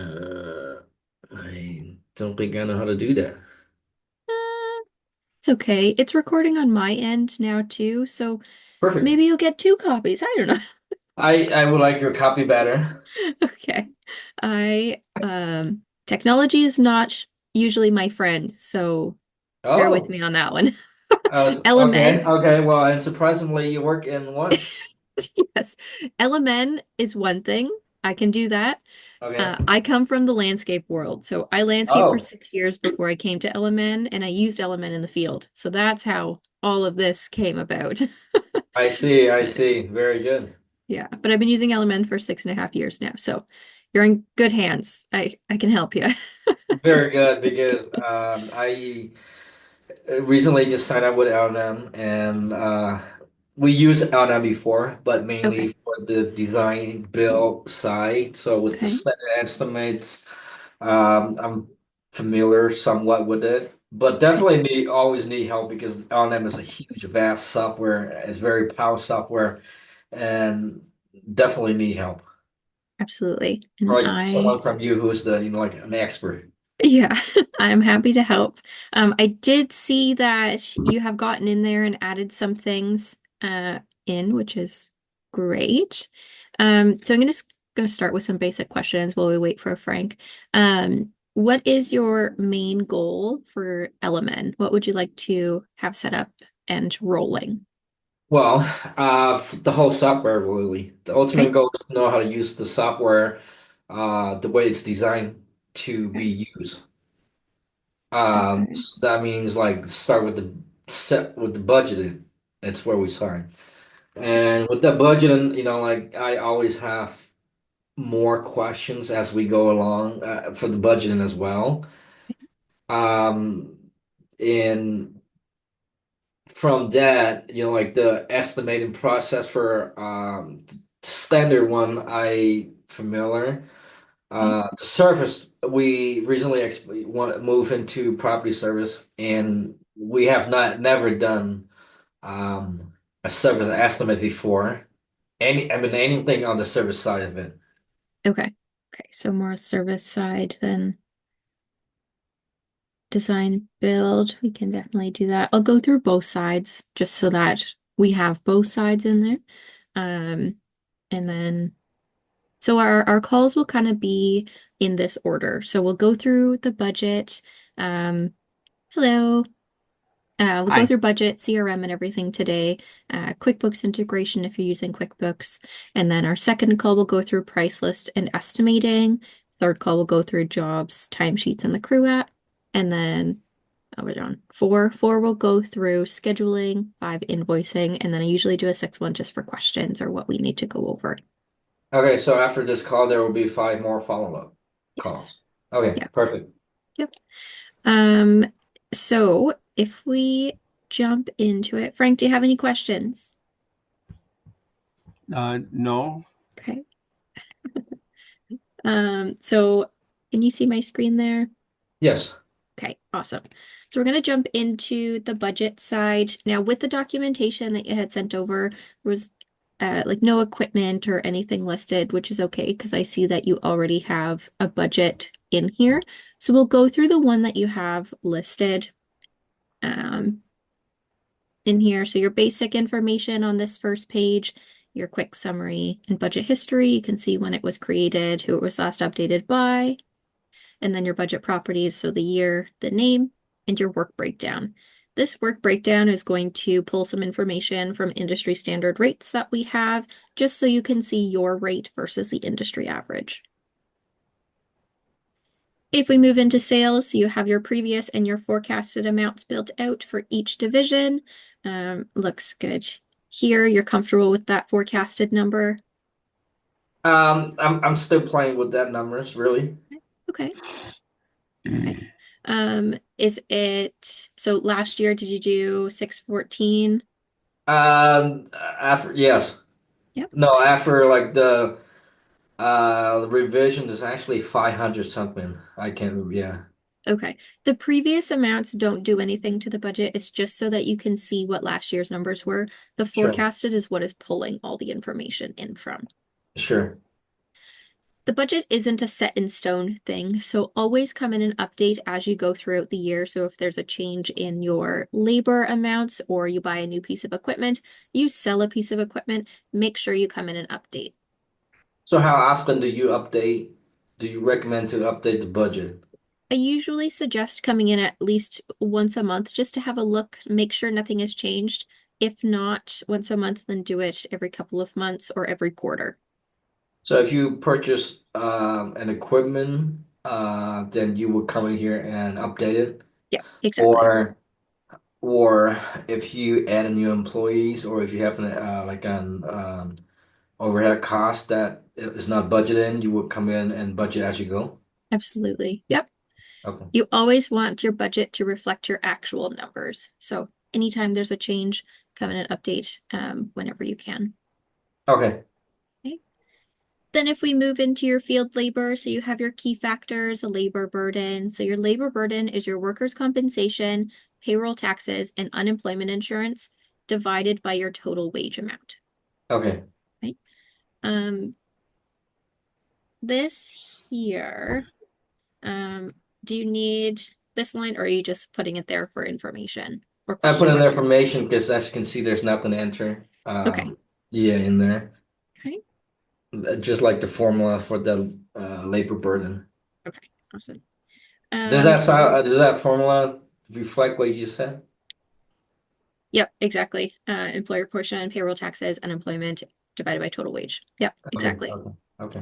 Uh, I don't think I know how to do that. Uh, it's okay. It's recording on my end now too, so Perfect. maybe you'll get two copies. I don't know. I would like your copy better. Okay. Technology is not usually my friend, so bear with Oh, me on that one. okay, LMN, okay. Well, and surprisingly, you work in what? yes. LMN is one thing. I can do that. Okay. I come from the landscape world. So I landscaped for Oh, 6 years before I came to LMN, and I used LMN in the field. So that's how all of this came about. I see. I see. Very good. Yeah, but I've been using LMN for 6.5 years now. So you're in good hands. I can help you. Very good because I recently just signed up with LM and we used LM before, but mainly Okay. for the design build side. So with the Okay. standard estimates, I'm familiar somewhat with it, but definitely always need help because LM is a huge, vast software. It's very powerful software, and definitely need help. Absolutely. And Probably someone from you who's like an expert. yeah, I'm happy to help. I did see that you have gotten in there and added some things which is great. So I'm gonna start with some basic questions while we wait for Frank. What is your main goal for LMN? What would you like to have set up and rolling? Well, the whole software really. The ultimate Okay. goal is to know how to use the software, the way it's designed to Okay. be used. Okay. So that means like start with the step with the budgeting. It's where we start. And with the budgeting, like I always have more questions as we go along for the budgeting as well. Um, and from that, like the estimating process for standard one, I familiar. Okay. The service we recently moved into property service, and we have not never done a service estimate before. Anything on the service side of it. Okay. Okay. So more service side than design build. We can definitely do that. I'll go through both sides just so that we have both sides in there. Um, and then so our calls will kind of be in this order. So we'll go through the budget. Um, hello. We'll go Hi. through budget, CRM, and everything today. QuickBooks integration if you're using QuickBooks. And then our second call will go through price list and estimating. Third call will go through jobs, timesheets, and the crew app. And then we're on four. Four will go through scheduling, five invoicing, and then I usually do a sixth one just for questions or what we need to go over. Okay, so after this call, there will be five more follow-up Yes. calls. Okay, Yep. perfect. Yep. Um, so if we jump into it, Frank, do you have any questions? No. Okay. So can you see my screen there? Yes. Okay, awesome. So we're going to jump into the budget side. Now, with the documentation that you had sent over, there was like no equipment or anything listed, which is okay because I see that you already have a budget in here. So we'll go through the one that you have listed um, in here. So your basic information on this first page, your quick summary and budget history. You can see when it was created, who it was last updated by, and then your budget properties, so the year, the name, and your work breakdown. This work breakdown is going to pull some information from industry standard rates that we have, just so you can see your rate versus the industry average. If we move into sales, so you have your previous and your forecasted amounts built out for each division. Looks good. Here, you're comfortable with that forecasted number? I'm still playing with that numbers, really. Okay. Okay. Is it so last year did you do 614? After yes. Yep. No, after like the revision is actually 500 something. I can yeah. Okay. The previous amounts don't do anything to the budget. It's just so that you can see what last year's numbers were. The Sure. forecasted is what is pulling all the information in from. Sure. The budget isn't a set in stone thing, so always come in and update as you go throughout the year. So if there's a change in your labor amounts or you buy a new piece of equipment, you sell a piece of equipment, make sure you come in and update. So how often do you update? Do you recommend to update the budget? I usually suggest coming in at least once a month just to have a look, make sure nothing has changed. If not once a month, then do it every couple of months or every quarter. So if you purchase an equipment, then you would come in here and update it, Yeah, exactly. or or if you add a new employees, or if you have like an overhead cost that is not budgeted in, you would come in and budget as you go. Absolutely. Yep. Okay. You always want your budget to reflect your actual numbers. So anytime there's a change, come in and update whenever you can. Okay. Okay. Then if we move into your field labor, so you have your key factors, a labor burden. So your labor burden is your workers' compensation, payroll taxes, and unemployment insurance divided by your total wage amount. Okay. Right? Um, this here, um, do you need this line or are you just putting it there for information or I put in the questions? information because as you can see, there's nothing to enter. Okay. Yeah, in there. Okay. Just like the formula for the labor burden. Okay. Awesome. Does that formula reflect what you just said? Yep, exactly. Employer portion, payroll taxes, unemployment divided by total wage. Yep, Okay, exactly. okay, okay,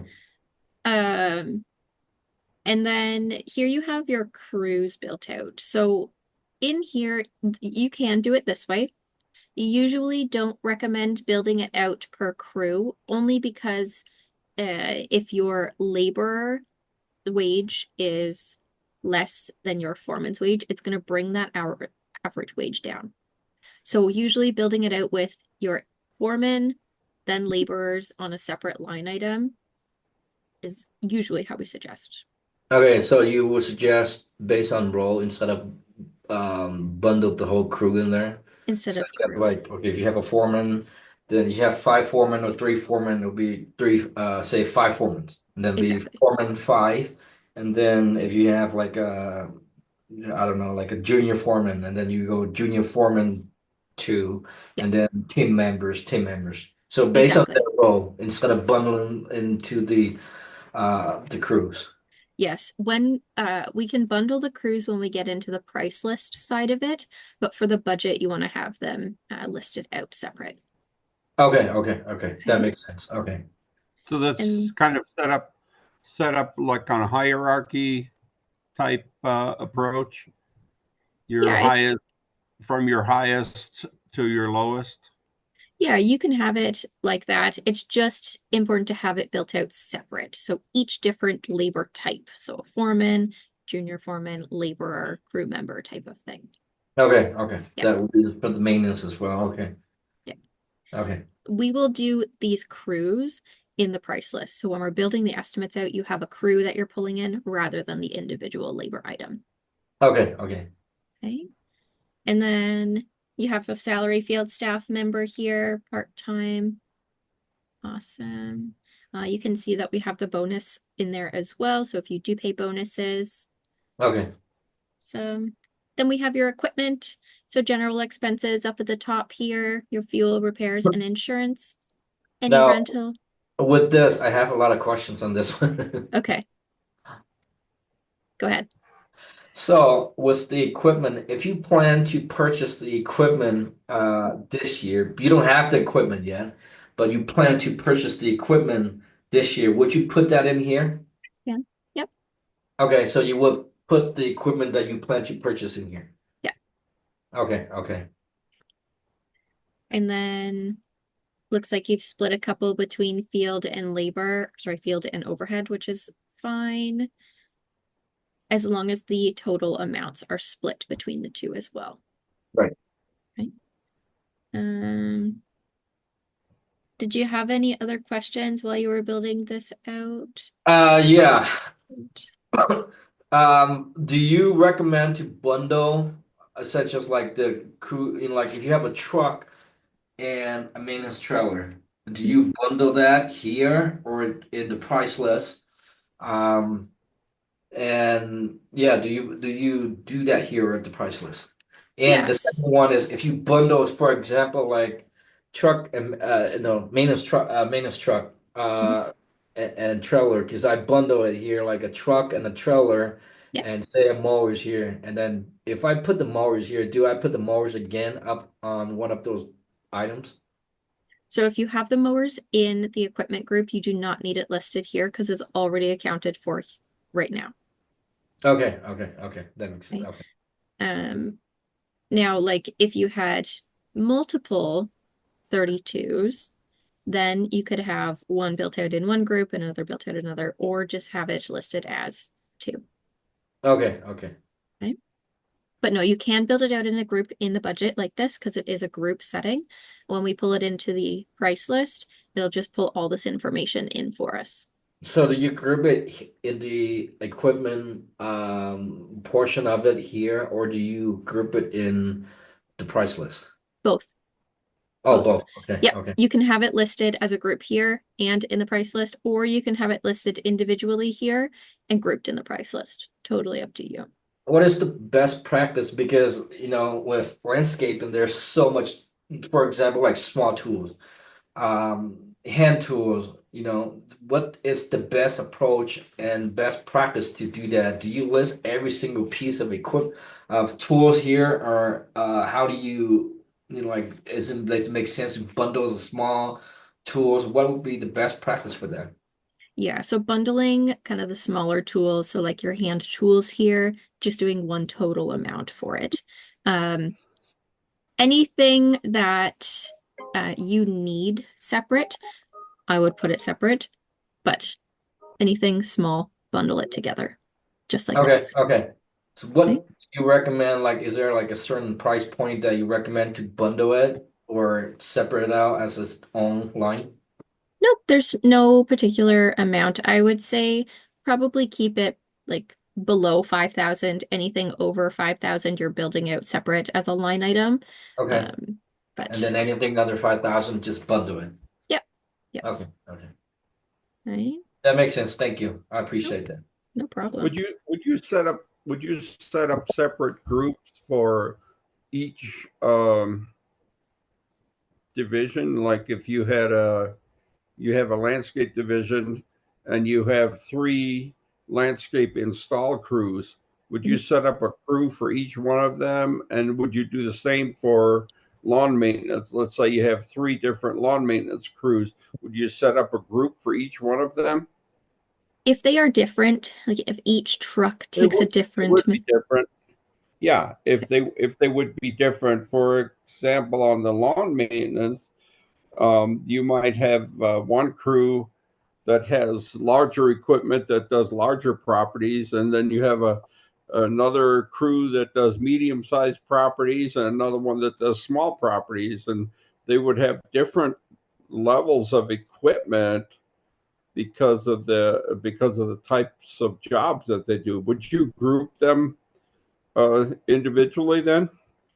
Um, and then here you have your crews built out. So in here, you can do it this way. You usually don't recommend building it out per crew, only because if your labor wage is less than your foreman's wage, it's going to bring that hour average wage down. So usually building it out with your foreman, then laborers on a separate line item is usually how we suggest okay. So you would suggest based on role instead of bundle the whole crew in there. instead So of you have crew. like okay, if you have a foreman, then you have five foremen or three foremen. It'll be three, say five foremen, and then be Exactly. foreman five, and then if you have like I don't know, like a junior foreman, and then you go junior foreman two, Yep, and then team members. So based on their exactly. role, instead of bundling into the crews. Yes, when we can bundle the crews when we get into the price list side of it, but for the budget, you want to have them listed out separate. Okay, okay, okay. That Okay. makes sense. Okay. So that's And kind of set up like on a hierarchy type approach. Your yeah, if highest from your highest to your lowest. yeah, you can have it like that. It's just important to have it built out separate. So each different labor type. So a foreman, junior foreman, laborer, crew member type of thing. Okay, okay. Yeah, That would be for the maintenance as well. Okay. yeah. Okay. We will do these crews in the price list. So when we're building the estimates out, you have a crew that you're pulling in rather than the individual labor item. Okay, okay. Okay. And then you have a salary field staff member here, part-time. Awesome. You can see that we have the bonus in there as well. So if you do pay bonuses, Okay. so then we have your equipment. So general expenses up at the top here, your fuel, repairs, and insurance. Any Now, rental. with this, I have a lot of questions on this one. Okay, go ahead. So, with the equipment, if you plan to purchase the equipment this year, you don't have the equipment yet, but you plan to purchase the equipment this year, would you put that in here? Yeah. Yep. Okay, so you would put the equipment that you plan to purchase in here. Yeah. Okay, okay. And then looks like you've split a couple between field and labor, sorry, field and overhead, which is fine. As long as the total amounts are split between the two as well. Right. Right. Um, did you have any other questions while you were building this out? Yeah. Do you recommend to bundle such as like the crew in like if you have a truck and a maintenance trailer, do you bundle that here or in the price list, Um, and yeah, do you do that here at the price list? And the second Yes. one is if you bundle, for example, like truck and no maintenance truck Mhm. and trailer, because I bundle it here like a truck and a trailer, Yeah. and say a mower's here, and then if I put the mowers here, do I put the mowers again up on one of those items? So if you have the mowers in the equipment group, you do not need it listed here because it's already accounted for right now. Okay, that makes sense. Okay. Okay. Um, Now, like if you had multiple 32s, then you could have one built out in one group and another built out in another, or just have it listed as two. Okay. Okay. But no, you can build it out in a group in the budget like this because it is a group setting. When we pull it into the price list, it'll just pull all this information in for us. So do you group it in the equipment portion of it here, or do you group it in the price list? Both, Oh, both. both. Yep, Okay. you can have it listed as a group here and in the price list, or you can have it listed individually here and grouped in the price list. Totally up to you. What is the best practice? Because, with landscaping, there's so much, for example, like small tools. Hand tools, what is the best approach and best practice to do that? Do you list every single piece of tools here, or how do like, does it make sense to bundle the small tools? What would be the best practice for that? Yeah, so bundling kind of the smaller tools, so like your hand tools here, just doing one total amount for it. Um, Anything that you need separate, I would put it separate, but anything small, bundle it together, just like this. Okay. So what Okay? do you recommend? Like, is there like a certain price point that you recommend to bundle it or separate it out as its own line? Nope, there's no particular amount. I would say probably keep it like below 5,000. Anything over 5,000, you're building out separate as a line item. Okay. Um, And then but anything under 5,000, just bundle it. yep, yep. Okay. Right? That makes sense. Thank you. I Nope, appreciate that. no problem. Would you set up separate groups for each division? Like if you have a landscape division and you have three landscape install crews, would you Mhm. set up a crew for each one of them? And would you do the same for lawn maintenance? Let's say you have three different lawn maintenance crews. Would you set up a group for each one of them? If they are different, like if each truck It takes a would, it would different, be different. Yeah, if they would be different. For example, on the lawn maintenance, you might have one crew that has larger equipment that does larger properties, and then you have another crew that does medium-sized properties, and another one that does small properties, and they would have different levels of equipment because of the types of jobs that they do. Would you group them individually then?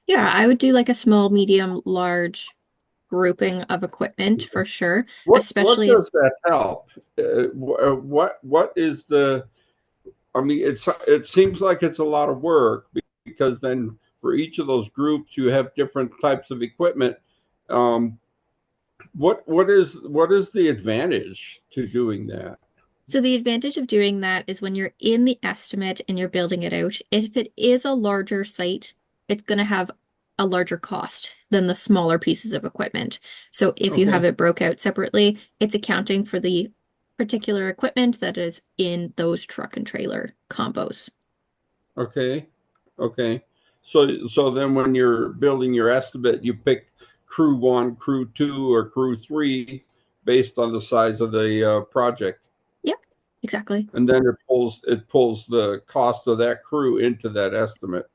yeah, I would do like a small, medium, large grouping of equipment for sure, What especially if does that help? What is the? I mean, it seems like it's a lot of work because then for each of those groups you have different types of equipment. Um, what is the advantage to doing that? so the advantage of doing that is when you're in the estimate and you're building it out, if it is a larger site, it's going to have a larger cost than the smaller pieces of equipment. So if you have Okay, it broke out separately, it's accounting for the particular equipment that is in those truck and trailer combos. okay, okay. So then when you're building your estimate, you pick crew one, crew two, or crew three based on the size of the project. Yep, exactly. And then it pulls the cost of that crew into that estimate.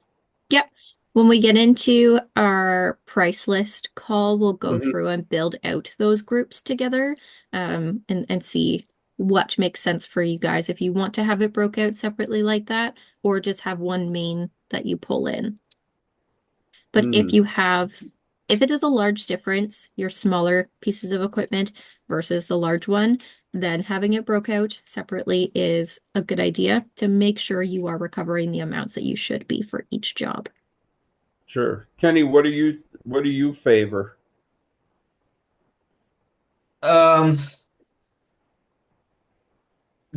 Yep. When we get into our price list call, we'll go Mhm. through and build out those groups together, and see what makes sense for you guys if you want to have it broke out separately like that, or just have one main that you pull in. But if Mm. you have If it is a large difference, your smaller pieces of equipment versus the large one, then having it broke out separately is a good idea to make sure you are recovering the amounts that you should be for each job. Sure. Kenny, what do you favor? Um,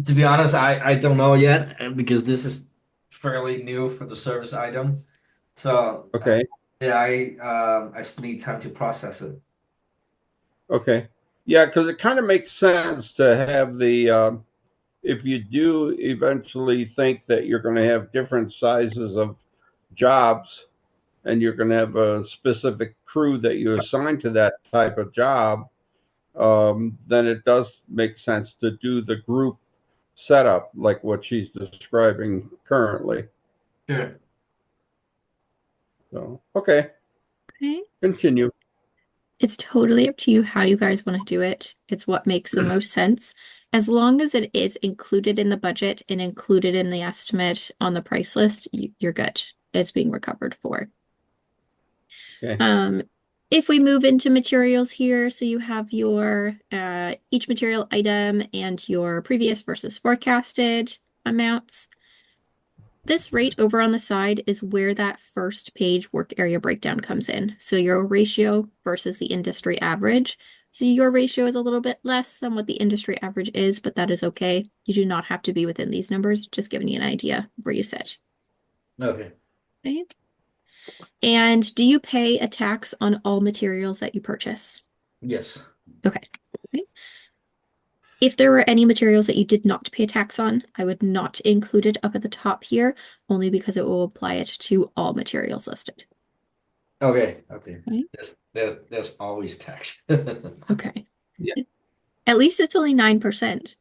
to be honest, I don't know yet because this is fairly new for the service item. So Okay. yeah, I still need time to process it. Okay. Yeah, because it kind of makes sense to have if you do eventually think that you're going to have different sizes of jobs and you're going to have a specific crew that you assign to that type of job, then it does make sense to do the group setup like what she's describing currently. Sure. So, okay, Okay. continue. It's totally up to you how you guys want to do it. It's what makes the most sense. As long as it is included in the budget and included in the estimate on the price list, you're good. It's being recovered for. Okay. Um, if we move into materials here, so you have your each material item and your previous versus forecasted amounts. This rate over on the side is where that first page work area breakdown comes in. So your ratio versus the industry average. So your ratio is a little bit less than what the industry average is, but that is okay. You do not have to be within these numbers, just giving you an idea where you sit. Okay. Okay. And do you pay a tax on all materials that you purchase? Yes. Okay. Okay. If there were any materials that you did not pay a tax on, I would not include it up at the top here, only because it will apply it to all materials listed. Okay. Okay. Right? There's always text. Okay. Yeah. At least it's only 9%.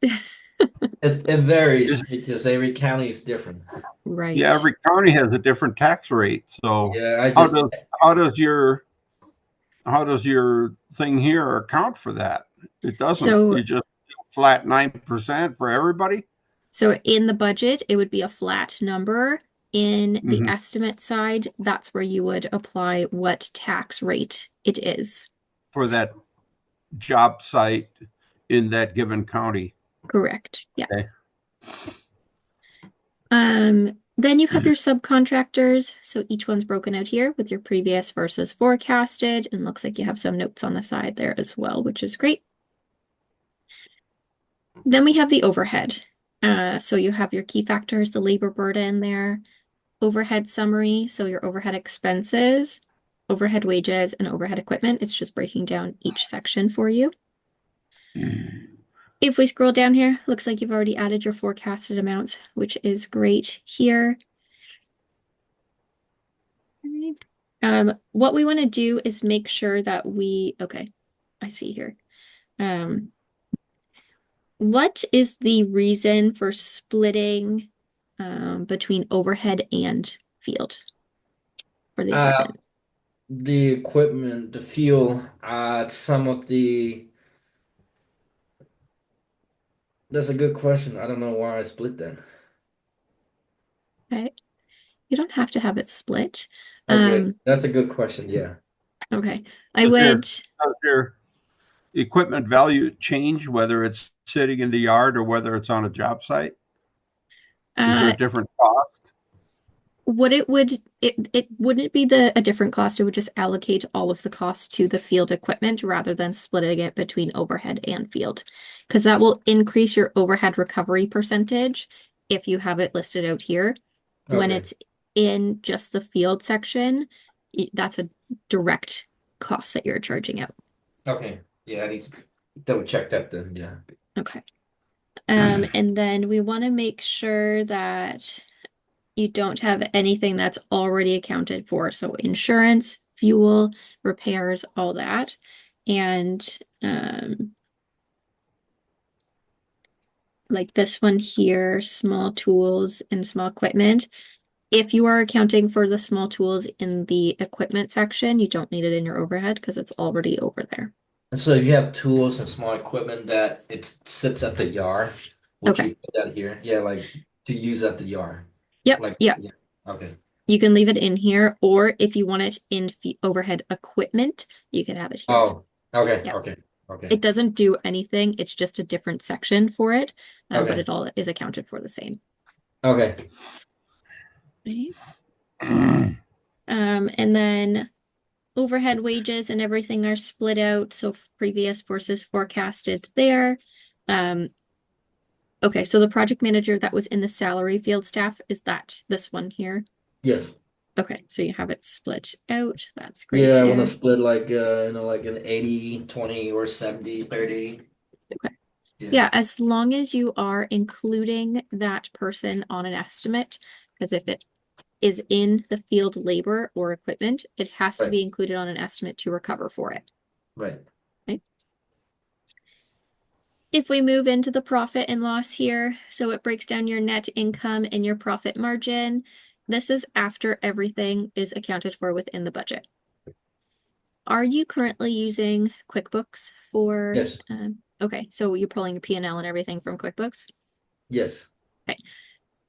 It varies Is- because every county is different. Yeah, Right. every county has a different tax rate. So Yeah, I how just does how does your how does your thing here account for that? It doesn't. So You just flat 9% for everybody? so in the budget, it would be a flat number. In the Hmm. estimate side, that's where you would apply what tax rate it is. For that job site in that given county. Correct. Yeah. Okay. Then you have your subcontractors. So each one's broken out here with your previous versus forecasted, and looks like you have some notes on the side there as well, which is great. Then we have the overhead. So you have your key factors, the labor burden there, overhead summary, so your overhead expenses, overhead wages, and overhead equipment. It's just breaking down each section for you. If we scroll down here, looks like you've already added your forecasted amounts, which is great here. What we want to do is make sure that okay, I see here. What is the reason for splitting between overhead and field for the uh equipment? the equipment, the fuel, some of the that's a good question. I don't know why I split that. Okay. You don't have to have it split. Okay, Um, that's a good question. Yeah. okay. I Does would your equipment value change whether it's sitting in the yard or whether it's on a job site? Is there uh a different cost? what it would it wouldn't be a different cost. It would just allocate all of the costs to the field equipment rather than splitting it between overhead and field. Because that will increase your overhead recovery percentage if you have it listed out here. When Okay. it's in just the field section, that's a direct cost that you're charging out. Okay. Yeah, I need to double check that then. Yeah. Okay. And then we want to make sure that you don't have anything that's already accounted for. So insurance, fuel, repairs, all that. And like this one here, small tools and small equipment. If you are accounting for the small tools in the equipment section, you don't need it in your overhead because it's already over there. And so if you have tools and small equipment that it sits at the yard, would Okay. you put that here? Yeah, like to use at the yard. Yep. Like, Yep. yeah. Okay. You can leave it in here, or if you want it in overhead equipment, you can have it here. Oh, okay, Yeah. okay, okay, It doesn't do anything. It's just a different section for it, but okay, it all is accounted for the same. okay. Right? And then overhead wages and everything are split out. So previous versus forecasted there. Okay, so the project manager that was in the salary field staff, is that this one here? Yes. Okay, so you have it split out. That's great Yeah, I want to there. split like like an 80-20 or 70-30. Okay. Yeah. Yeah, as long as you are including that person on an estimate, because if it is in the field labor or equipment, it has to Right, be included on an estimate to recover for it. right. Okay. If we move into the profit and loss here, so it breaks down your net income and your profit margin. This is after everything is accounted for within the budget. Are you currently using QuickBooks for, Yes, okay, so you're pulling your P&L and everything from QuickBooks? yes. Okay.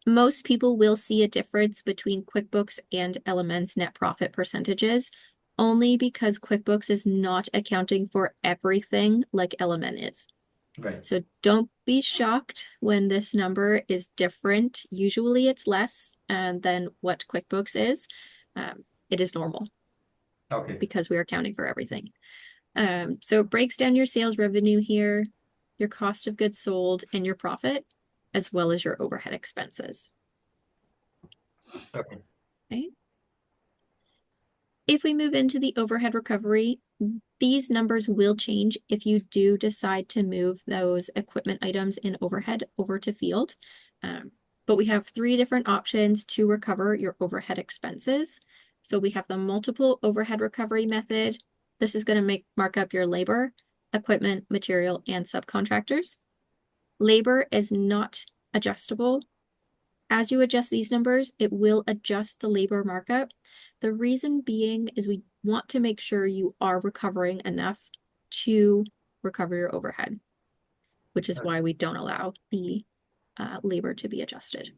Most people will see a difference between QuickBooks and LMN's net profit percentages, only because QuickBooks is not accounting for everything like LMN is. Right. So don't be shocked when this number is different. Usually it's less than what QuickBooks is. It is normal Okay. because we are accounting for everything. So it breaks down your sales revenue here, your cost of goods sold, and your profit, as well as your overhead expenses. Okay. Okay. If we move into the overhead recovery, these numbers will change if you do decide to move those equipment items in overhead over to field. But we have 3 different options to recover your overhead expenses. So we have the multiple overhead recovery method. This is going to mark up your labor, equipment, material, and subcontractors. Labor is not adjustable. As you adjust these numbers, it will adjust the labor markup. The reason being is we want to make sure you are recovering enough to recover your overhead, which is why we don't allow the labor to be adjusted.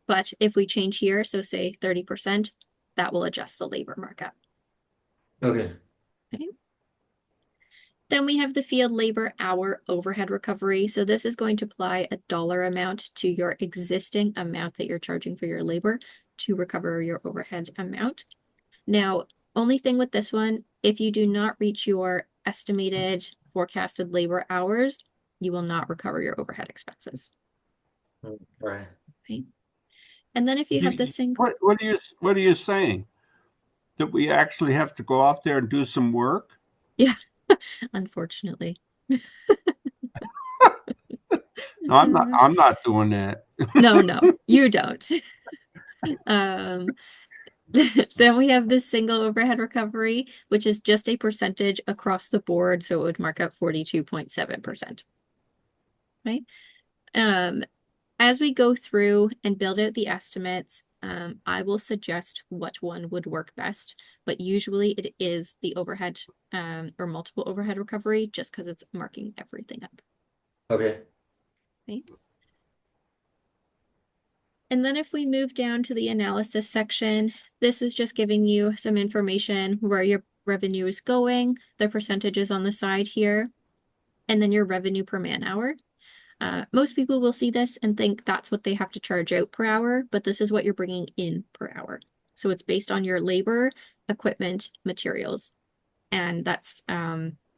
But if we change here, so say 30%, that will adjust the labor markup. Okay. Okay. Then we have the field labor hour overhead recovery. So this is going to apply a dollar amount to your existing amount that you're charging for your labor to recover your overhead amount. Now, only thing with this one, if you do not reach your estimated forecasted labor hours, you will not recover your overhead expenses. Right. Okay. And then if you have the single, What are you saying? That we actually have to go out there and do some work? yeah, unfortunately. No, I'm not doing that. No, you don't. Um, then we have this single overhead recovery, which is just a percentage across the board. So it would mark up 42.7%. Right? As we go through and build out the estimates, I will suggest what one would work best, but usually it is the overhead or multiple overhead recovery just because it's marking everything up. Okay. Right? And then if we move down to the analysis section, this is just giving you some information where your revenue is going, the percentages on the side here, and then your revenue per man hour. Most people will see this and think that's what they have to charge out per hour, but this is what you're bringing in per hour. So it's based on your labor, equipment, materials, and that's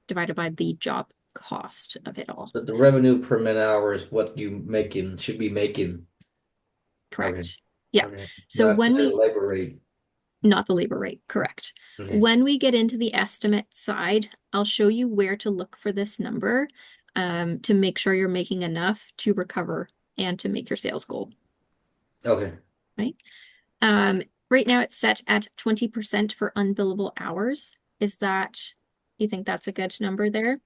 divided by the job cost of it all. So the revenue per man hour is what should be making. Okay. Correct. Yeah. Okay. So Not when the we, labor rate. not the labor rate, correct. Okay. When we get into the estimate side, I'll show you where to look for this number to make sure you're making enough to recover and to make your sales goal. Okay. Right? Right now it's set at 20% for unbillable hours. You think that's a good number there?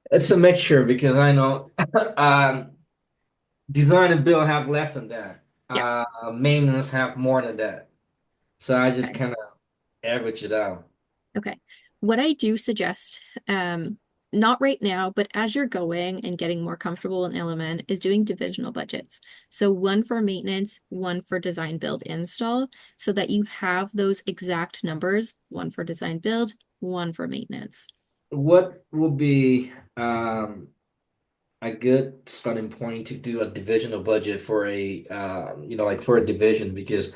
It's a mixture because I know design and build have less than that. Yeah. Maintenance have more than that. So I just Okay. kind of average it out. Okay. What I do suggest, not right now, but as you're going and getting more comfortable in LMN, is doing divisional budgets. So one for maintenance, one for design, build, install, so that you have those exact numbers, one for design, build, one for maintenance. What would be a good starting point to do a divisional budget for a like for a division? Because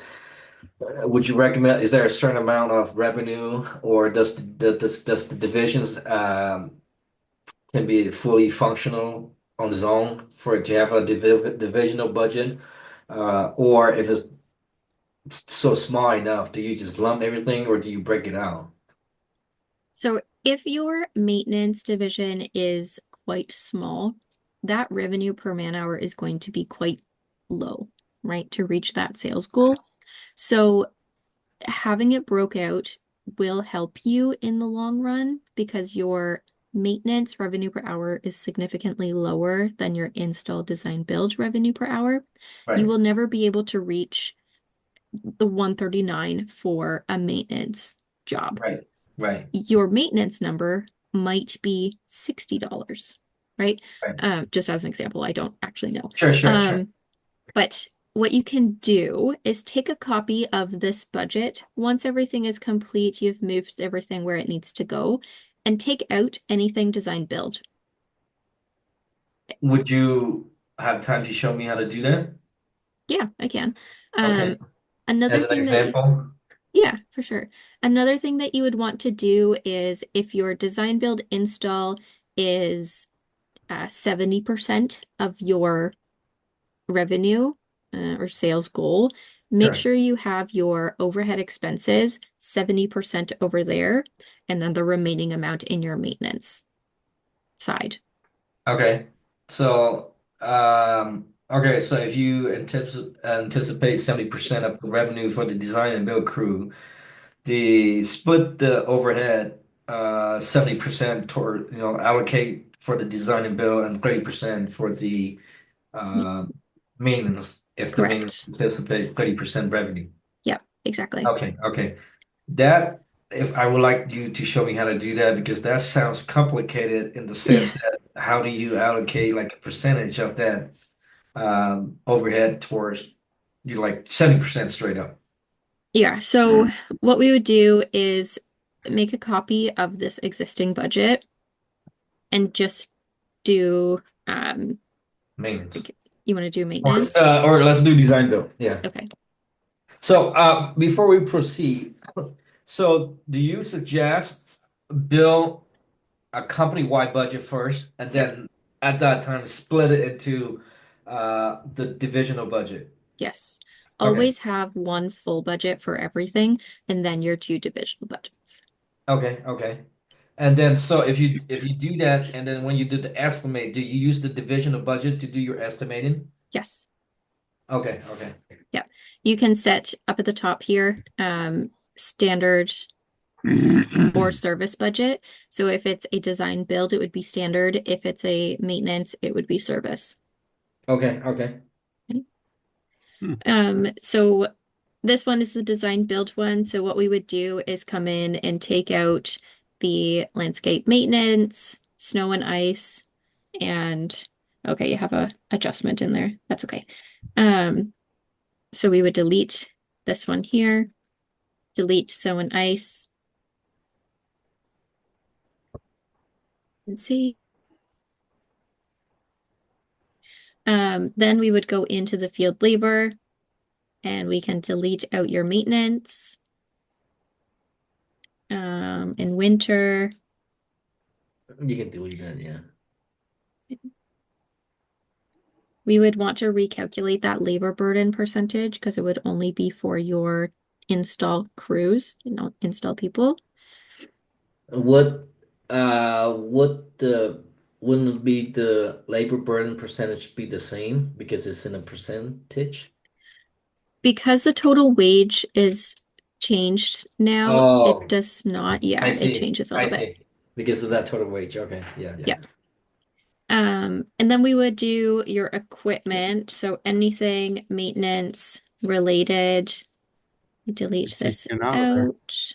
would you recommend, is there a certain amount of revenue, or does the divisions can be fully functional on its own for it to have a divisional budget? Or if it's so small enough, do you just lump everything or do you break it out? So if your maintenance division is quite small, that revenue per man hour is going to be quite low, right, to reach that sales goal. So having it broke out will help you in the long run because your maintenance revenue per hour is significantly lower than your install, design, build revenue per hour. You Right, will never be able to reach the 139 for a maintenance job. right, right, Your maintenance number might be $60, right? right. Just as an example, I don't actually know. Sure, sure, sure. But what you can do is take a copy of this budget. Once everything is complete, you've moved everything where it needs to go, and take out anything design build. Would you have time to show me how to do that? Yeah, I can. Okay. Um, another As an thing that, example. yeah, for sure. Another thing that you would want to do is if your design build install is 70% of your revenue or sales goal, make Sure. sure you have your overhead expenses 70% over there, and then the remaining amount in your maintenance side. Okay. So, okay, so if you anticipate 70% of the revenue for the design and build crew, the split the overhead 70% toward, allocate for the design and build and 30% for the uh maintenance if the maintenance Correct. anticipate 30% revenue. Yep, exactly. Okay, okay. That, if I would like you to show me how to do that, because that sounds complicated in the Yeah. sense that how do you allocate like a percentage of that overhead towards you, like 70% straight up. Yeah. So what we would do is make a copy of this existing budget and just do Maintenance. like you want to do Or maintenance? or let's do design build. Yeah. Okay. So before we proceed, so do you suggest build a company-wide budget first, and then at that time split it into the divisional budget? Yes. Okay, Always have one full budget for everything and then your two divisional budgets. okay, okay. And then so if you do that, and then when you do the estimate, do you use the divisional budget to do your estimating? Yes. Okay, okay. Yeah. You can set up at the top here, standard or service budget. So if it's a design build, it would be standard. If it's a maintenance, it would be service. Okay, okay. Okay. Hmm. So this one is the design build one. So what we would do is come in and take out the landscape maintenance, snow and ice, and okay, you have a adjustment in there. That's okay. Um, so we would delete this one here, delete snow and ice, and see. Then we would go into the field labor and we can delete out your maintenance. In winter, You can delete that, yeah. we would want to recalculate that labor burden percentage because it would only be for your install crews, install people. What would the wouldn't be the labor burden percentage be the same because it's in a percentage? Because the total wage is changed now, it Oh, does not, I yeah, it see. changes a I little bit. see. Because of that total wage. Okay. Yeah, yeah, Yeah. yeah. And then we would do your equipment. So anything maintenance related, delete Just this taken out of there. out.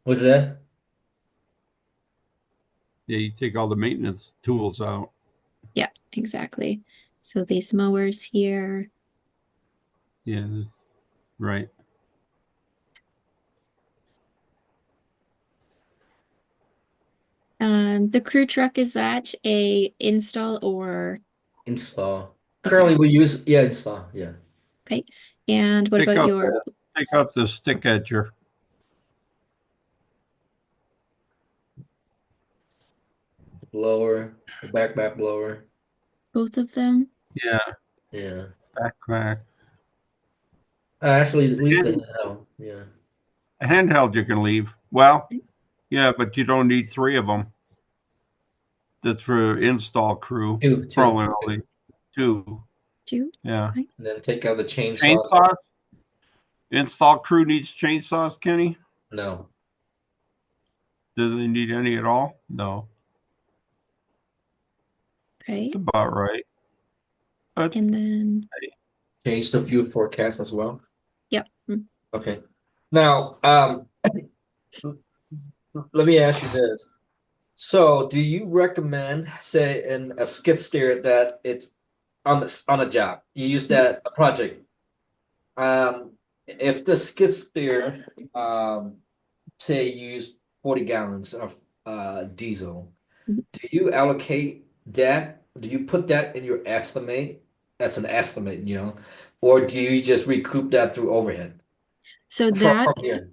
What's that? Yeah, you take all the maintenance tools out. Yeah, exactly. So these mowers here. Yeah, right. The crew truck, is that a install or Install. okay, Currently we use, yeah, install, yeah. okay. And what Take about out your the stick edger. Blower, back blower. both of them? Yeah, Yeah. backpack. I actually leave the And handheld. Yeah. a handheld you can leave. Well, yeah, but you don't need three of them. That's for install crew. Two. Probably only two. Two? Yeah. Okay. And then take out the chainsaw. Chainsaws? Install crew needs chainsaws, Kenny? No. Do they need any at all? No. Okay. That's about right. But And then Change the fuel forecast as well. yep. Okay. Now, let me ask you this. So, do you recommend, say, in a skid steer that it's on a job, you use that a project. If the skid steer, say, you use 40 gallons of diesel, do you allocate that? Do you put that in your estimate? That's an estimate, or do you just recoup that through overhead So from that here?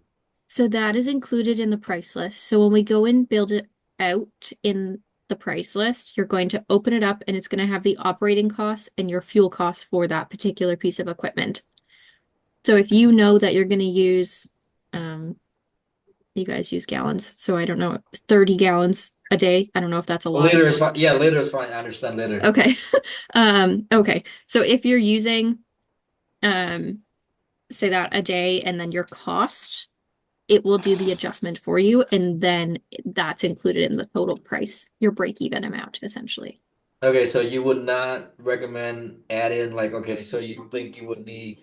so that is included in the price list. So when we go and build it out in the price list, you're going to open it up and it's going to have the operating costs and your fuel costs for that particular piece of equipment. So if you know that you're going to use, um, you guys use gallons, so I don't know, 30 gallons a day. I don't know if that's a lot. Later is fine. Yeah, later is fine. I understand later. Okay. Okay. So if you're using, um, say that a day and then your cost, it will do the adjustment for you, and then that's included in the total price, your break-even amount, essentially. Okay, so you would not recommend add in like, okay, so you think you would need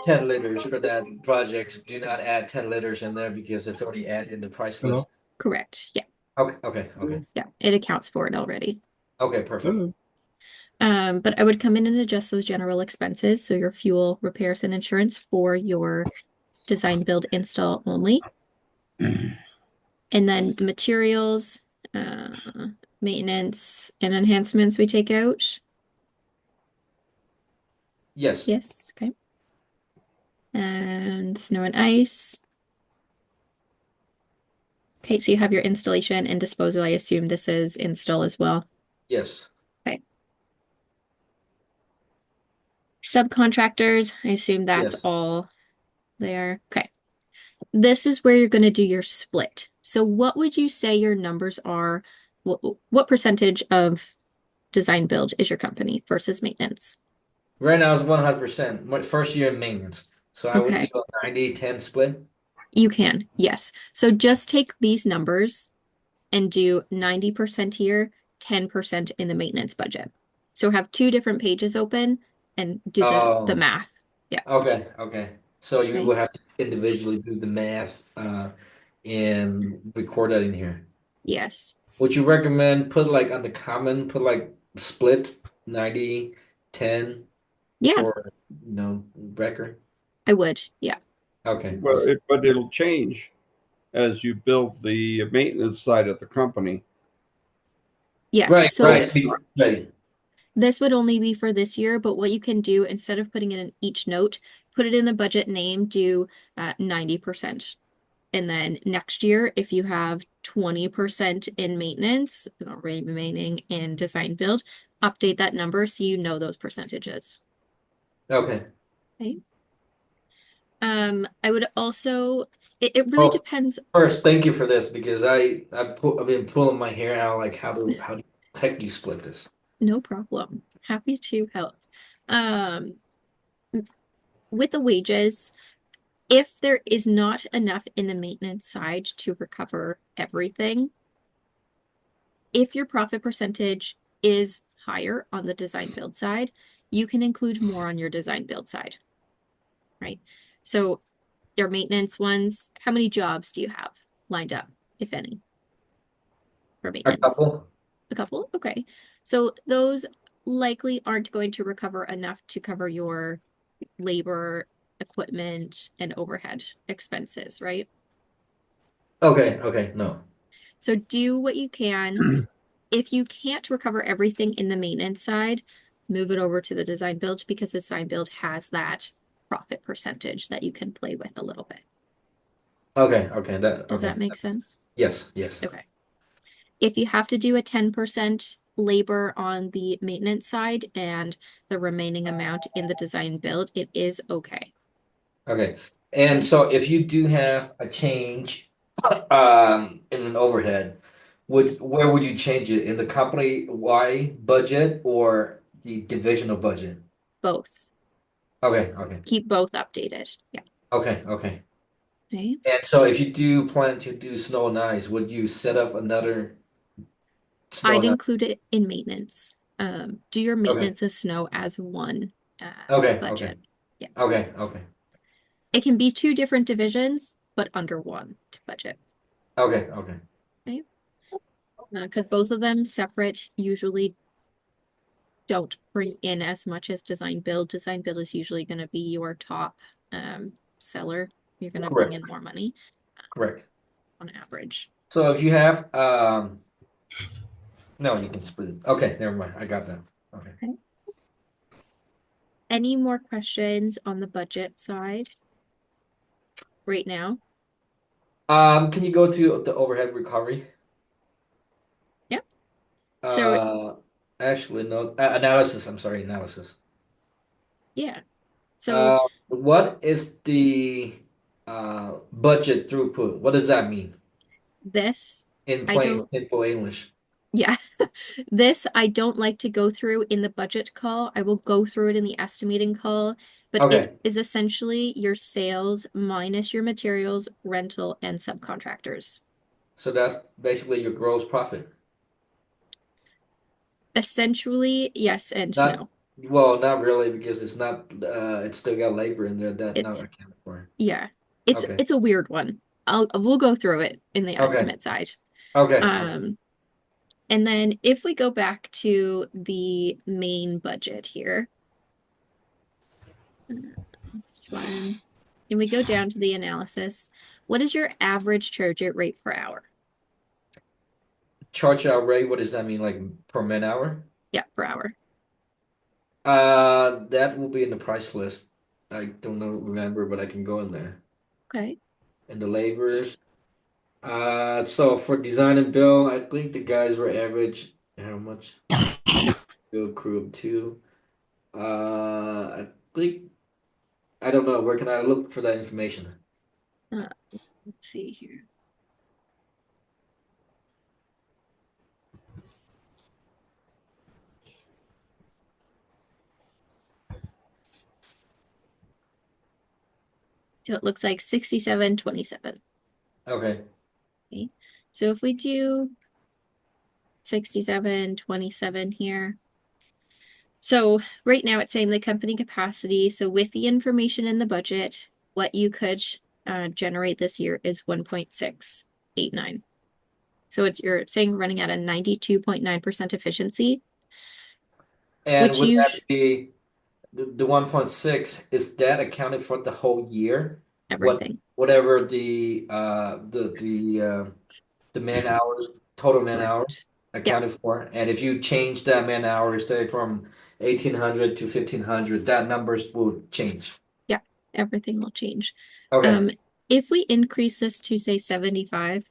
10 liters for that project. Do not add 10 liters in there because it's already added in the price list. hello. Correct. Yeah. Okay. Yeah. It accounts for it already. Okay, perfect. Hello. But I would come in and adjust those general expenses. So your fuel, repairs, and insurance for your design, build, install only. And then the materials, uh, maintenance, and enhancements we take out. Yes. Yes. Okay. And snow and ice. Okay, so you have your installation and disposal. I assume this is install as well. Yes. Okay. Subcontractors, I assume that's Yes. all there. Okay. This is where you're going to do your split. So what would you say your numbers are? What percentage of design build is your company versus maintenance? Right now it's 100%. My first year in maintenance. So I would do Okay. a 90-10 split. You can, yes. So just take these numbers and do 90% here, 10% in the maintenance budget. So have two different pages open and do the Oh, math. Yeah. okay. So you Okay. will have to individually do the math and record that in here. Yes. Would you recommend put like on the common, put like split 90-10 Yeah, for record? I would. Yeah. Okay. Well, but it'll change as you build the maintenance side of the company. Yes. Right, So right, right. this would only be for this year, but what you can do instead of putting it in each note, put it in the budget name, do 90%. And then next year, if you have 20% in maintenance, remaining in design build, update that number so you know those percentages. Okay. Okay. I would also, it really Well, depends. first, thank you for this because I've been pulling my hair out like how do heck you split this? No problem. Happy to help. Um, with the wages, if there is not enough in the maintenance side to recover everything, if your profit percentage is higher on the design build side, you can include more on your design build side, right? So your maintenance ones, how many jobs do you have lined up, if any? for A maintenance? couple. A couple? Okay. So those likely aren't going to recover enough to cover your labor, equipment, and overhead expenses, right? Okay, okay, no. So do what you can. If you can't recover everything in the maintenance side, move it over to the design build because the design build has that profit percentage that you can play with a little bit. Okay, okay, that Does okay. that make sense? Yes, yes. Okay. If you have to do a 10% labor on the maintenance side and the remaining amount in the design build, it is okay. Okay. And so if you do have a change in an overhead, where would you change it? In the company-wide budget or the divisional budget? Both. Okay, okay. Keep both updated. Yeah. Okay, okay. Okay. And so if you do plan to do snow and ice, would you set up another snow I'd and ice? include it in maintenance. Do your Okay. maintenance of snow as one Okay, okay. budget. Yeah. Okay, okay. It can be two different divisions, but under one budget. Okay, okay. Okay. Because both of them separate usually don't bring in as much as design build. Design build is usually going to be your top seller. You're going to bring Correct, in more money correct. on average. So if you have no, you can split it. Okay, never mind. I got that. Okay. Okay. Any more questions on the budget side right now? Can you go to the overhead recovery? Yep. So Uh, actually, no. Analysis. I'm sorry, analysis. yeah. So What is the budget throughput? What does that mean this, in I plain, don't, simple English? yeah, this I don't like to go through in the budget call. I will go through it in the estimating call, but it Okay, is essentially your sales minus your materials, rental, and subcontractors. so that's basically your gross profit. Essentially, yes and Not no. well, not really because it's not. It's still got labor in there that not It's accounted for. yeah, it's Okay, it's a weird one. We'll go through it in the okay, estimate side. okay, okay, Um, and then if we go back to the main budget here, this one, and we go down to the analysis, what is your average charge rate per hour? Charge out rate. What does that mean? Like per man hour? Yeah, per hour. That will be in the price list. I don't know, remember, but I can go in there. Okay. And the laborers. So for design and build, I think the guys were average. How much? Build crew of two. I think I don't know. Where can I look for that information? Uh, let's see here. So it looks like 67.27. Okay. Okay. So if we do 67.27 here. So right now it's saying the company capacity. So with the information in the budget, what you could generate this year is 1.689. So you're saying running at a 92.9% efficiency, And which would you that be the 1.6? Is that accounted for the whole year? everything. Whatever the man hours, total man hours Correct. Yeah, accounted for. And if you change that man hours, say from 1800 to 1500, that numbers will change. yeah, everything will change. Okay. Um, if we increase this to say 75,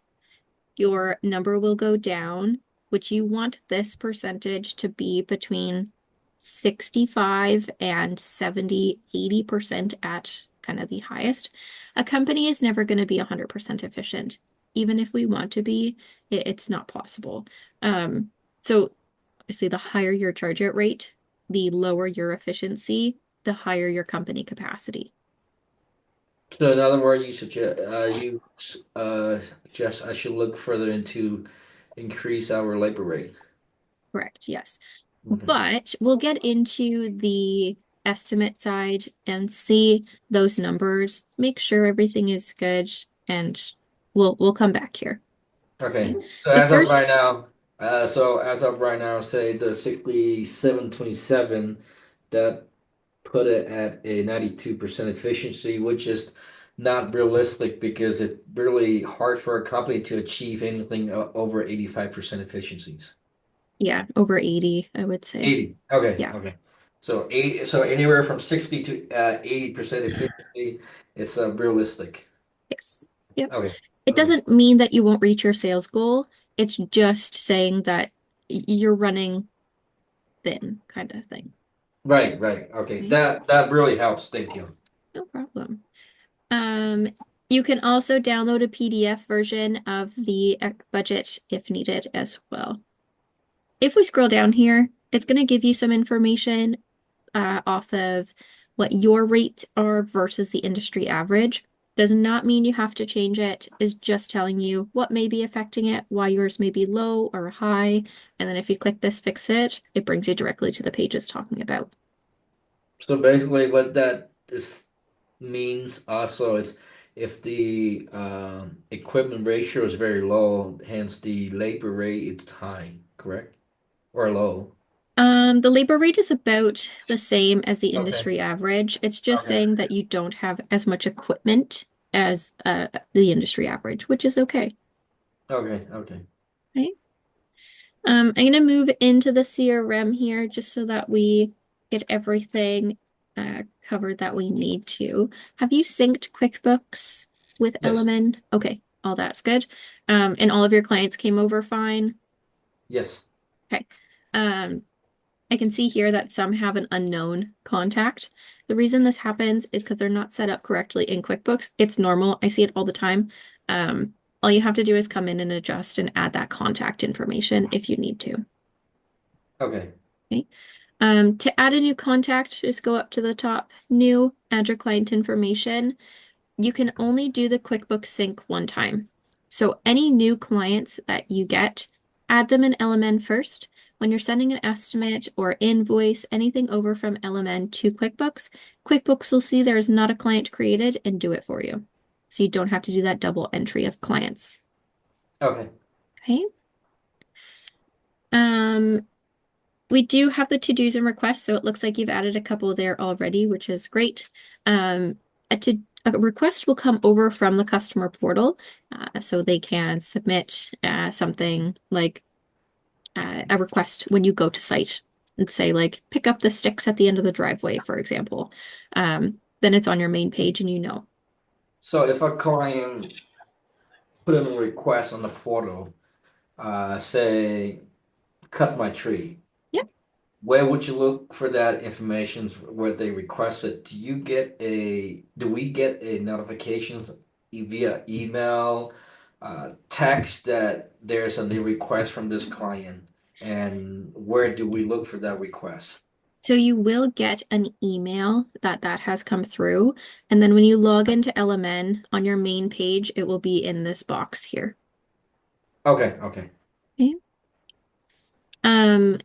your number will go down, which you want this percentage to be between 65 and 70, 80% at kind of the highest. A company is never going to be 100% efficient. Even if we want to be, it's not possible. So obviously the higher your charge out rate, the lower your efficiency, the higher your company capacity. So in other words, suggest I should look further into increase our labor rate. Correct, yes. Okay. But we'll get into the estimate side and see those numbers, make sure everything is good, and we'll come back here. Okay. Okay. So The as of right first, now, say the 6727, that put it at a 92% efficiency, which is not realistic because it's really hard for a company to achieve anything over 85% efficiencies. yeah, over 80, I would say. 80. Okay, Yeah. okay. So 80, so anywhere from 60 to 80% efficiency, it's realistic. Yes. Yep. Okay. It Okay. doesn't mean that you won't reach your sales goal. It's just saying that you're running thin, kind of thing. Right, right. Okay. Okay. That really helps. Thank you. No problem. Um, you can also download a PDF version of the budget if needed as well. If we scroll down here, it's going to give you some information off of what your rates are versus the industry average. Does not mean you have to change it, is just telling you what may be affecting it, why yours may be low or high. And then if you click this fix it, it brings you directly to the page it's talking about. So basically, what that is means also is if the equipment ratio is very low, hence the labor rate is high, correct? Or low. The labor rate is about the same as the Okay. industry average. It's just Okay. saying that you don't have as much equipment as the industry average, which is okay. Okay. Okay. Right? I'm going to move into the CRM here just so that we get everything covered that we need to. Have you synced QuickBooks with Yes. LMN? Okay, all that's good. And all of your clients came over fine. Yes. Okay. Um, I can see here that some have an unknown contact. The reason this happens is because they're not set up correctly in QuickBooks. It's normal. I see it all the time. All you have to do is come in and adjust and add that contact information if you need to. Okay. Okay. To add a new contact, just go up to the top, new, add your client information. You can only do the QuickBooks sync one time. So any new clients that you get, add them in LMN first. When you're sending an estimate or invoice, anything over from LMN to QuickBooks, QuickBooks will see there is not a client created and do it for you. So you don't have to do that double entry of clients. Okay. Okay. Um, We do have the to-dos and requests, so it looks like you've added a couple there already, which is great. A request will come over from the customer portal, so they can submit something like a request when you go to site and say like pick up the sticks at the end of the driveway, for example. Then it's on your main page and you know. So if a client put in a request on the portal, say cut my tree, Yep. where would you look for that information where they request it? Do we get a notifications via email, text that there's a new request from this client? And where do we look for that request? So you will get an email that has come through, and then when you log into LMN on your main page, it will be in this box here. Okay, okay. Okay. Um,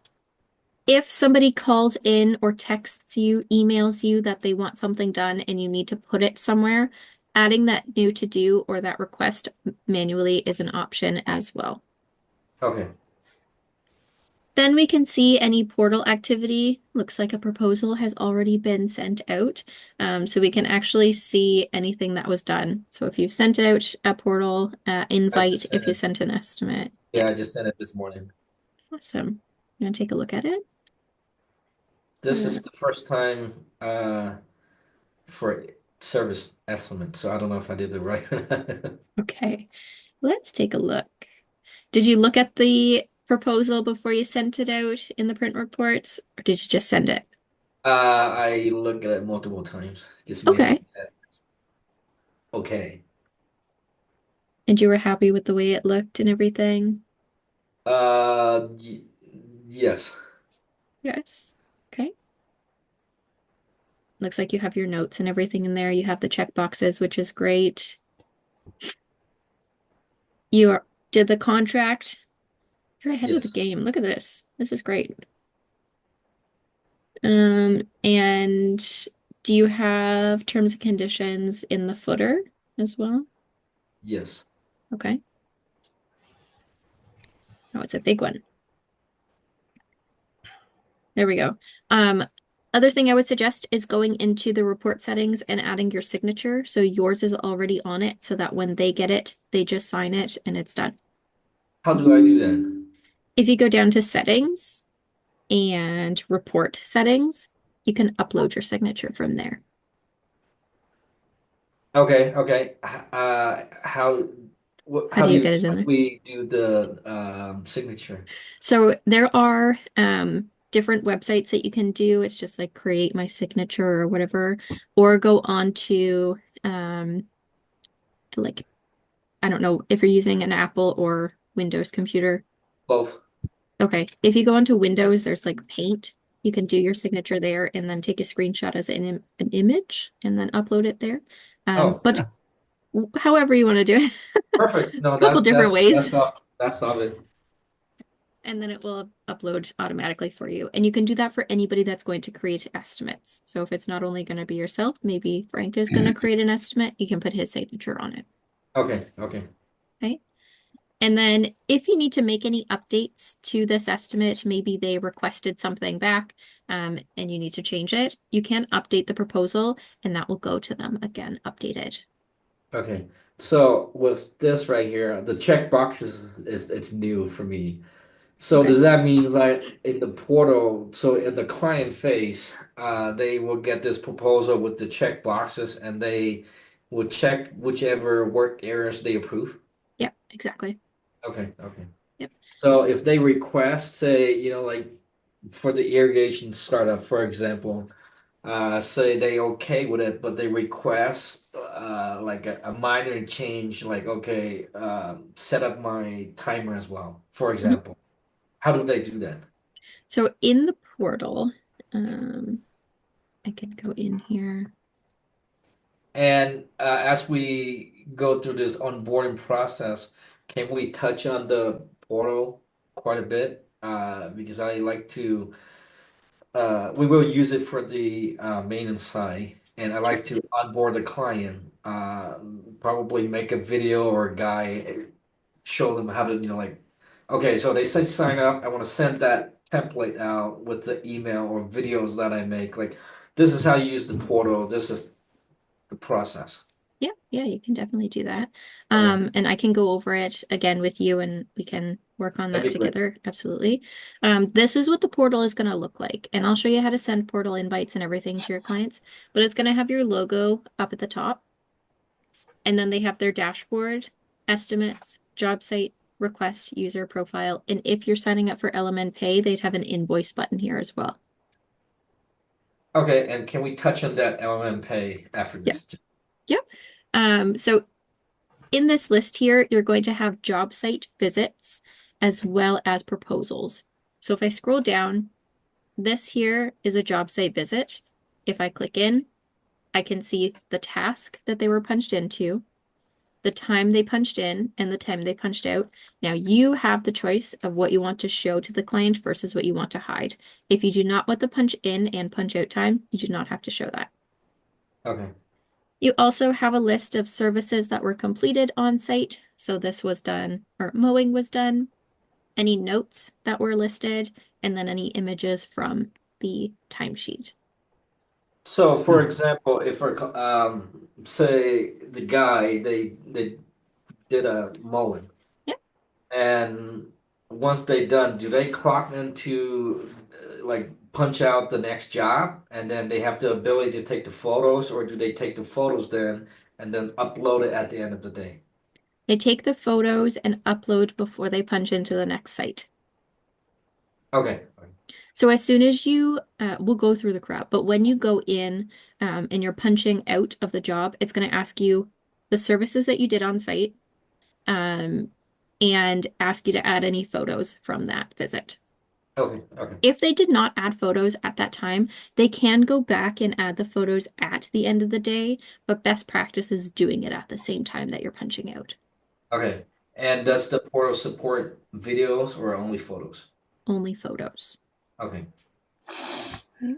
if somebody calls in or texts you, emails you that they want something done and you need to put it somewhere, adding that new to do or that request manually is an option as well. Okay. Then we can see any portal activity. Looks like a proposal has already been sent out. So we can actually see anything that was done. So if you've sent out a portal I invite, just sent if you it. sent an estimate. Yeah, Yeah, I just sent it this morning. awesome. You want to take a look at it? This Uh, is the first time for service estimate, so I don't know if I did it right. okay, let's take a look. Did you look at the proposal before you sent it out in the print reports, or did you just send it? I look at it multiple times, just make sure Okay. that it's okay. And you were happy with the way it looked and everything? Y yes, Yes. Okay. Looks like you have your notes and everything in there. You have the check boxes, which is great. Did the contract. You're ahead of the yes, game. Look at this. This is great. And do you have terms and conditions in the footer as well? yes. Okay. Oh, it's a big one. There we go. Um, Other thing I would suggest is going into the report settings and adding your signature. So yours is already on it so that when they get it, they just sign it and it's done. How do I do that? If you go down to settings and report settings, you can upload your signature from there. Okay, okay. How How do do you you get it in how do there? we do the signature? So there are different websites that you can do. It's just like create my signature or whatever, or go on to like I don't know if you're using an Apple or Windows computer. Both. Okay. If you go onto Windows, there's like Paint. You can do your signature there and then take a screenshot as an image and then upload it there. Oh, But yeah. however you want to do it, Perfect. a No, couple different ways. that's not it. And then it will upload automatically for you. And you can do that for anybody that's going to create estimates. So if it's not only going to be yourself, maybe Frank is going to create an estimate, you can put his signature on it. Okay, okay. Okay. And then if you need to make any updates to this estimate, maybe they requested something back and you need to change it, you can update the proposal and that will go to them again, updated. Okay. So with this right here, the checkbox is it's new for me. So Okay. does that mean like in the portal, so in the client phase, they will get this proposal with the check boxes and they will check whichever work areas they approve? Yep, exactly. Okay, okay. Yep. So if they request, say, like for the irrigation startup, for example, say they okay with it, but they request like a minor change, like okay, set up my timer as well, for Mhm. example. How do they do that? So in the portal, um, I could go in here. And as we go through this onboarding process, can we touch on the portal quite a bit? Because I like to, we will use it for the maintenance side, and I Sure. like to onboard the client. Probably make a video or a guide, show them how to, like, okay, so they say sign up. I want to send that template out with the email or videos that I make. Like, this is how you use the portal. This is the process. Yeah, yeah, you can definitely do that. Okay, And I can go over it again with you and we can work on that that'd be great. together. Absolutely. This is what the portal is going to look like. And I'll show you how to send portal invites and everything to your clients. But it's going to have your logo up at the top. And then they have their dashboard, estimates, job site, request, user profile. And if you're signing up for LMN Pay, they'd have an invoice button here as well. Okay, and can we touch on that LMN pay after Yeah. this? Yep. So in this list here, you're going to have job site visits as well as proposals. So if I scroll down, this here is a job site visit. If I click in, I can see the task that they were punched into, the time they punched in, and the time they punched out. Now you have the choice of what you want to show to the client versus what you want to hide. If you do not want the punch in and punch out time, you do not have to show that. Okay. You also have a list of services that were completed on site. So this was done, or mowing was done, any notes that were listed, and then any images from the timesheet. So, for example, if we're say the guy they did a mowing, Yep. and once they done, do they clock into like punch out the next job, and then they have the ability to take the photos, or do they take the photos then and then upload it at the end of the day? They take the photos and upload before they punch into the next site. Okay. So as soon as we'll go through the crap, but when you go in and you're punching out of the job, it's going to ask you the services that you did on site um, and ask you to add any photos from that visit. Okay. Okay. If they did not add photos at that time, they can go back and add the photos at the end of the day, but best practice is doing it at the same time that you're punching out. Okay. And does the portal support videos or only photos? Only photos. Okay. Okay.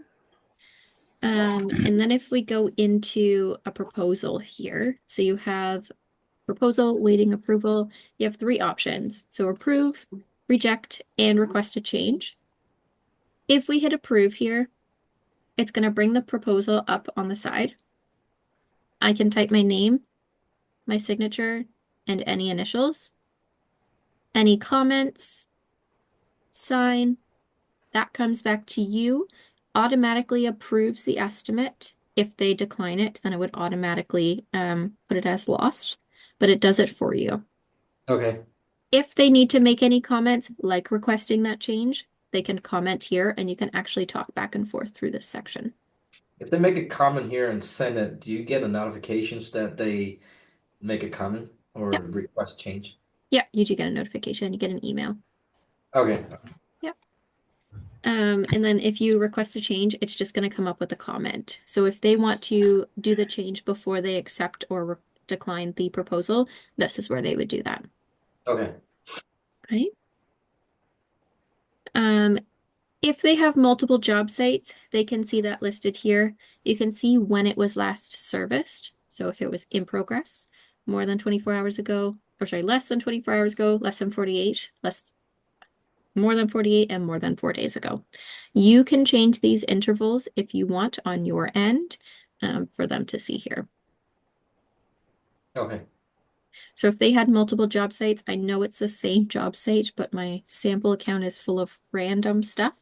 And then if we go into a proposal here, so you have proposal, waiting approval, you have three options. So approve, reject, and request a change. If we hit approve here, it's going to bring the proposal up on the side. I can type my name, my signature, and any initials. Any comments, sign, that comes back to you, automatically approves the estimate. If they decline it, then it would automatically put it as lost, but it does it for you. Okay. If they need to make any comments, like requesting that change, they can comment here and you can actually talk back and forth through this section. If they make a comment here and send it, do you get a notifications that they make a comment or Yep. request change? Yeah, you do get a notification, you get an email. Okay. Yep. And then if you request a change, it's just going to come up with a comment. So if they want to do the change before they accept or decline the proposal, this is where they would do that. Okay. Okay. If they have multiple job sites, they can see that listed here. You can see when it was last serviced. So if it was in progress, more than 24 hours ago, or sorry, less than 24 hours ago, less than 48, more than 48, and more than 4 days ago. You can change these intervals if you want on your end for them to see here. Okay. So if they had multiple job sites, I know it's the same job site, but my sample account is full of random stuff.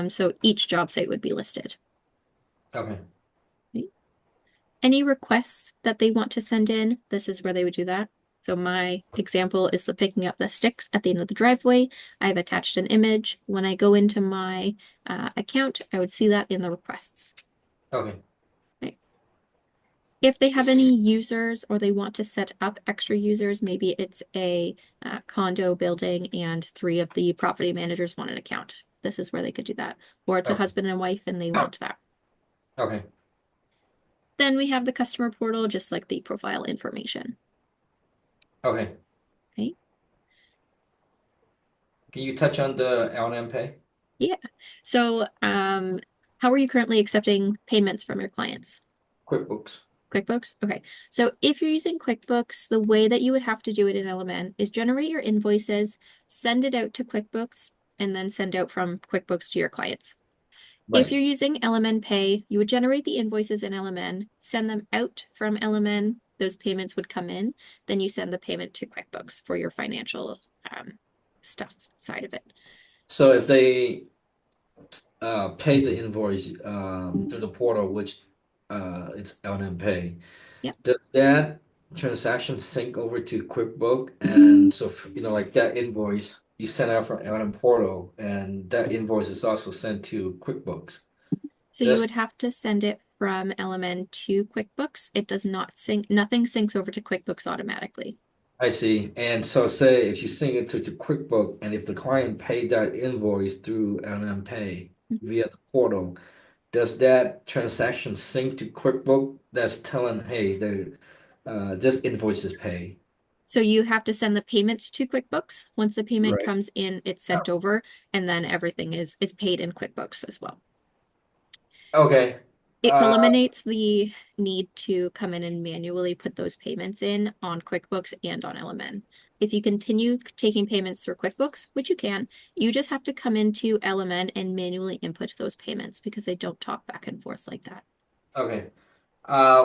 So each job site would be listed. Okay. Okay. Any requests that they want to send in, this is where they would do that. So my example is the picking up the sticks at the end of the driveway. I've attached an image. When I go into my account, I would see that in the requests. Okay. If they have any users or they want to set up extra users, maybe it's a condo building and 3 of the property managers want an account. This is where they could do that. Or it's a Okay. husband and wife and they want that. Okay. Then we have the customer portal, just like the profile information. Okay. Okay. Can you touch on the LMN pay? Yeah. So how are you currently accepting payments from your clients? QuickBooks. QuickBooks? Okay. So if you're using QuickBooks, the way that you would have to do it in LMN is generate your invoices, send it out to QuickBooks, and then send out from QuickBooks to your clients. If Right. you're using LMN Pay, you would generate the invoices in LMN, send them out from LMN, those payments would come in, then you send the payment to QuickBooks for your financial stuff side of it. So if they pay the invoice through the portal, which it's LMN Pay, Yep. does that transaction sync over to QuickBook? And so, like that invoice you send out from LMN portal, and that invoice is also sent to QuickBooks. So you That's would have to send it from LMN to QuickBooks. It does not sync, nothing syncs over to QuickBooks automatically. I see. And so say if you sync it to QuickBook, and if the client paid that invoice through LMN Pay Mhm. via the portal, does that transaction sync to QuickBook that's telling, hey, this invoice is paid? So you have to send the payment to QuickBooks. Once the payment Right. comes in, it's sent over, and then everything is paid in QuickBooks as well. Okay. It Uh, eliminates the need to come in and manually put those payments in on QuickBooks and on LMN. If you continue taking payments through QuickBooks, which you can, you just have to come into LMN and manually input those payments because they don't talk back and forth like that. okay.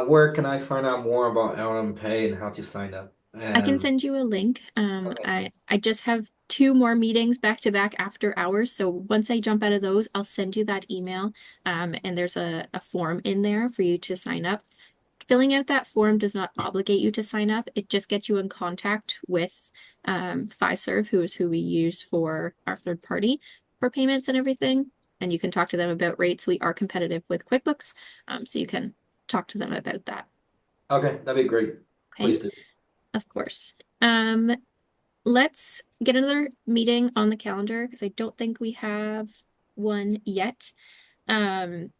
Where can I find out more about LM Pay and how to sign up? I can And send you a link. okay, I just have 2 more meetings back to back after hours. So once I jump out of those, I'll send you that email. And there's a form in there for you to sign up. Filling out that form does not obligate you to sign up. It just gets you in contact with Fiserv, who is who we use for our third party for payments and everything. And you can talk to them about rates. We are competitive with QuickBooks, so you can talk to them about that. okay, that'd be great. Okay, Please do. of course. Let's get another meeting on the calendar because I don't think we have one yet. Um,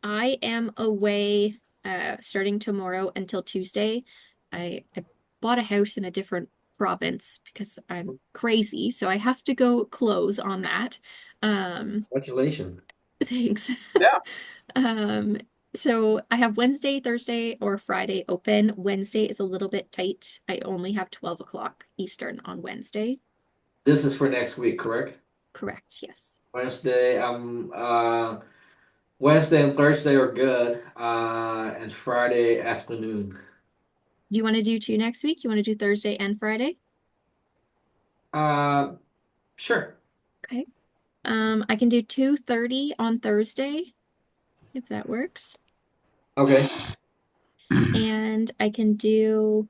I am away starting tomorrow until Tuesday. I bought a house in a different province because I'm crazy, so I have to go close on that. Congratulations. Thanks. Yeah. Um, so I have Wednesday, Thursday, or Friday open. Wednesday is a little bit tight. I only have 12 o'clock Eastern on Wednesday. This is for next week, correct? Correct, yes. Wednesday, Wednesday and Thursday are good. And Friday afternoon. Do you want to do two next week? You want to do Thursday and Friday? Uh, sure. Okay. I can do 2:30 on Thursday, if that works. Okay. And I can do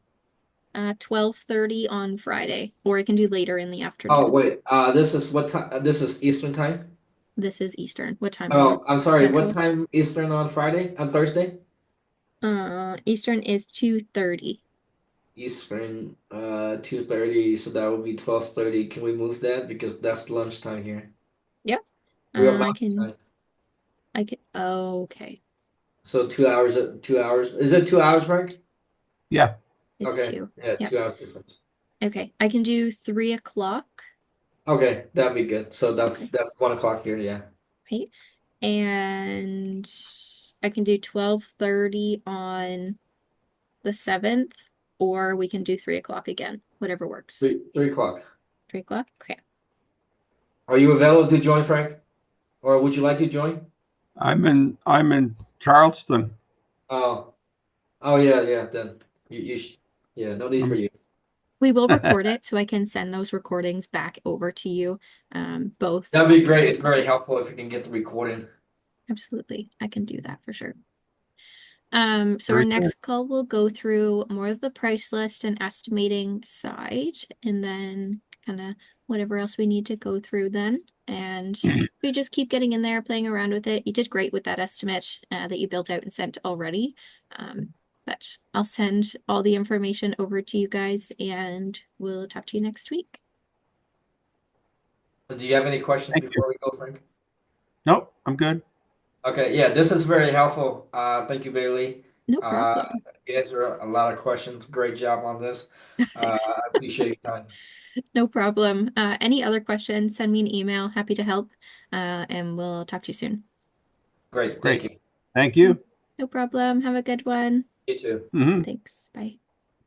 12:30 on Friday, or I can do later in the Oh, afternoon. wait. This is what time? This is Eastern time? This is Eastern. What time are you? Oh, I'm sorry. What Central? time Eastern on Friday? On Thursday? Eastern is 2:30. Eastern, 2:30. So that would be 12:30. Can we move that? Because that's lunchtime here. Yep. We have I mountain can, time. oh, okay. So 2 hours, 2 hours. Is it 2 hours, Frank? Yeah. It's Okay. two. Yeah, Yep. 2 hours difference. Okay. I can do 3 o'clock. Okay, that'd be good. So that's Okay. that's 1 o'clock here, yeah. Right. And I can do 12:30 on the 7th, or we can do 3 o'clock again, whatever works. 3 o'clock. 3 o'clock? Okay. Are you available to join, Frank? Or would you like to join? I'm in Charleston. Oh, oh yeah, yeah. Then yeah, no need for I'm you. We will record it so I can send those recordings back over to you, both That'd be of great. those It's very calls. helpful if you can get the recording. Absolutely. I can do that for sure. So our very good. next call will go through more of the price list and estimating side, and then kind of whatever else we need to go through then. And we just keep getting in there, playing around with it. You did great with that estimate that you built out and sent already. But I'll send all the information over to you guys, and we'll talk to you next week. Do you have any questions Thank you. before we go, Frank? Nope, I'm good. Okay, yeah, this is very helpful. Thank you, Bailey. No Uh, problem. you answered a lot of questions. Great job on this. Thanks. I appreciate your time. No problem. Any other questions, send me an email. Happy to help. And we'll talk to you soon. Great, thank Great. you. Thank you. No problem. Have a good one. You too. Mhm. Thanks. Bye.